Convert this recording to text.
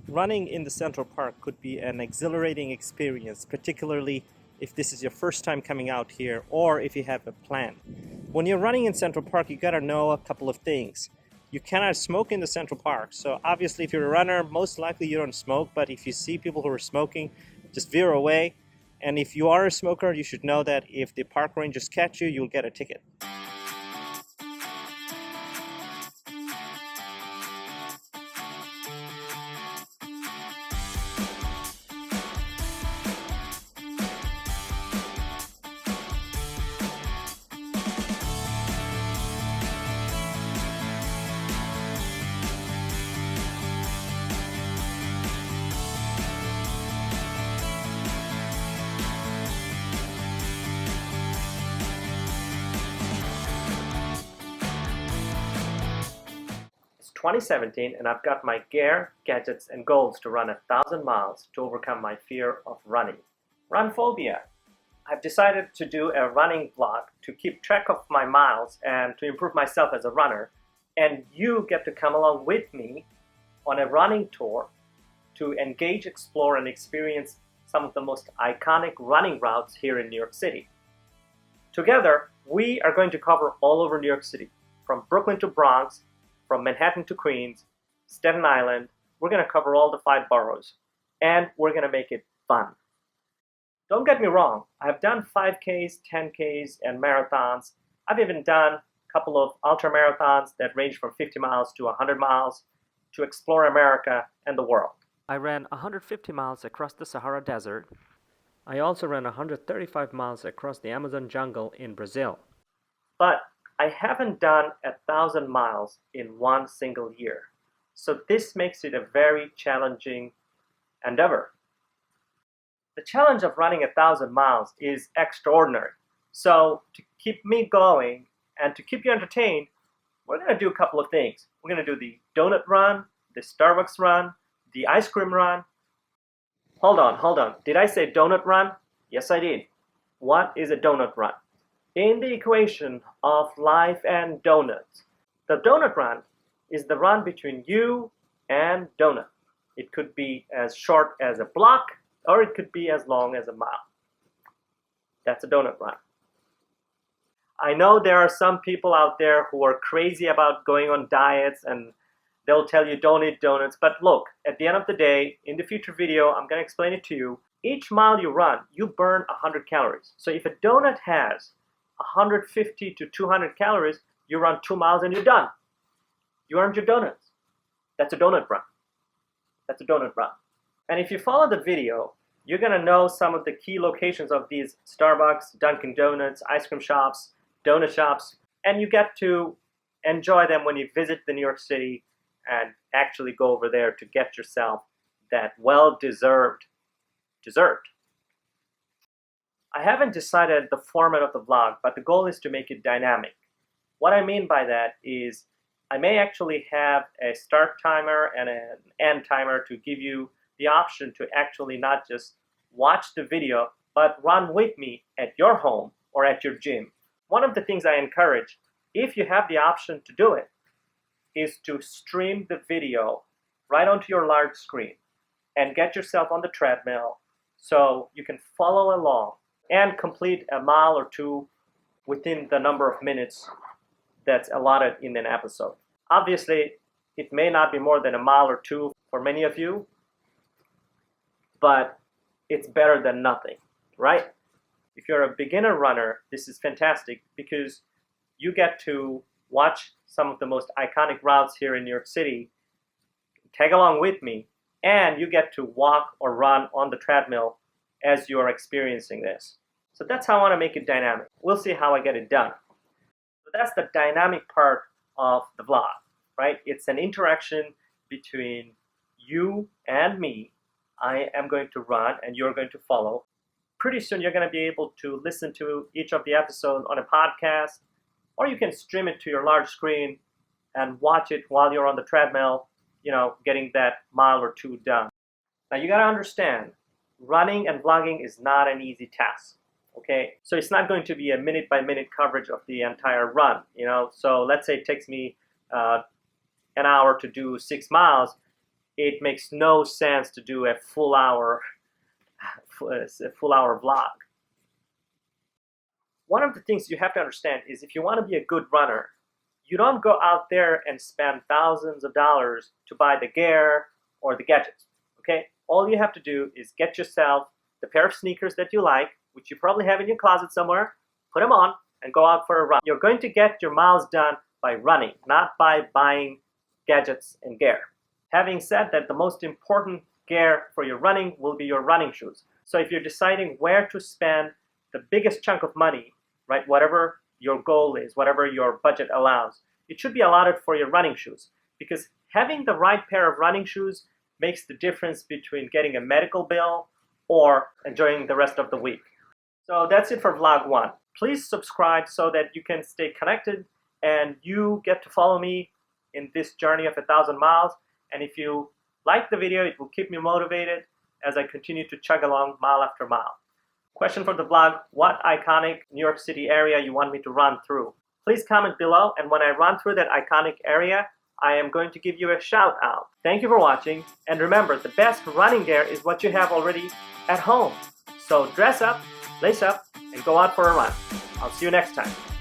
Running in the Central Park could be an exhilarating experience, particularly if this is your first time coming out here or if you have a plan. When you're running in Central Park, you gotta know a couple of things. You cannot smoke in the Central Park. So obviously if you're a runner, most likely you don't smoke, but if you see people who are smoking, just veer away. And if you are a smoker, you should know that if the park rangers catch you, you'll get a ticket. It's 2017 and I've got my gear, gadgets, and goals to run 1,000 miles to overcome my fear of running. RUNPHOBIA. I've decided to do a running vlog to keep track of my miles and to improve myself as a runner. And you get to come along with me on a running tour to engage, explore, and experience some of the most iconic running routes here in New York City. Together, we are going to cover all over New York City, from Brooklyn to Bronx, from Manhattan to Queens, Staten Island. We're going to cover all the 5 boroughs, and we're going to make it fun. Don't get me wrong, I've done 5Ks, 10Ks, and marathons. I've even done a couple of ultra marathons that range from 50 miles to 100 miles to explore America and the world. I ran 150 miles across the Sahara Desert. I also ran 135 miles across the Amazon jungle in Brazil. But I haven't done 1,000 miles in one single year. So this makes it a very challenging endeavor. The challenge of running 1,000 miles is extraordinary. So to keep me going and to keep you entertained, we're going to do a couple of things. We're going to do the donut run, the Starbucks run, the ice cream run. Hold on. Did I say donut run? Yes, I did. What is a donut run? In the equation of life and donuts, the donut run is the run between you and donut. It could be as short as a block, or it could be as long as a mile. That's a donut run. I know there are some people out there who are crazy about going on diets and they'll tell you don't eat donuts, but look, at the end of the day, in the future video, I'm going to explain it to you. Each mile you run, you burn 100 calories. So if a donut has 150 to 200 calories, you run 2 miles and you're done. You earned your donuts. That's a donut run. That's a donut run. And if you follow the video, you're going to know some of the key locations of these Starbucks, Dunkin' Donuts, ice cream shops, donut shops, and you get to enjoy them when you visit the New York City and actually go over there to get yourself that well-deserved dessert. I haven't decided the format of the vlog, but the goal is to make it dynamic. What I mean by that is I may actually have a start timer and an end timer to give you the option to actually not just watch the video, but run with me at your home or at your gym. One of the things I encourage, if you have the option to do it, is to stream the video right onto your large screen and get yourself on the treadmill so you can follow along and complete a mile or two within the number of minutes that's allotted in an episode. Obviously, it may not be more than a mile or two for many of you, but it's better than nothing, right? If you're a beginner runner, this is fantastic because you get to watch some of the most iconic routes here in New York City, tag along with me, and you get to walk or run on the treadmill as you are experiencing this. So that's how I want to make it dynamic. We'll see how I get it done. So that's the dynamic part of the vlog, right? It's an interaction between you and me. I am going to run and you're going to follow. Pretty soon you're going to be able to listen to each of the episodes on a podcast, or you can stream it to your large screen and watch it while you're on the treadmill, getting that mile or two done. Now you got to understand, running and vlogging is not an easy task. Okay, so it's not going to be a minute-by-minute coverage of the entire run, So let's say it takes me an hour to do 6 miles. it makes no sense to do a full hour vlog. One of the things you have to understand is if you want to be a good runner, you don't go out there and spend thousands of dollars to buy the gear or the gadgets, okay? All you have to do is get yourself the pair of sneakers that you like, which you probably have in your closet somewhere, put them on and go out for a run. You're going to get your miles done by running, not by buying gadgets and gear. Having said that, the most important gear for your running will be your running shoes. So if you're deciding where to spend the biggest chunk of money, right, whatever your goal is, whatever your budget allows, it should be allotted for your running shoes, because having the right pair of running shoes makes the difference between getting a medical bill or enjoying the rest of the week. So that's it for vlog 1. Please subscribe so that you can stay connected and you get to follow me in this journey of 1,000 miles. And if you like the video, it will keep me motivated as I continue to chug along mile after mile. Question for the vlog: what iconic New York City area you want me to run through? Please comment below, and when I run through that iconic area, I am going to give you a shout out. Thank you for watching, and remember, the best running gear is what you have already at home. So dress up, lace up, and go out for a run. I'll see you next time.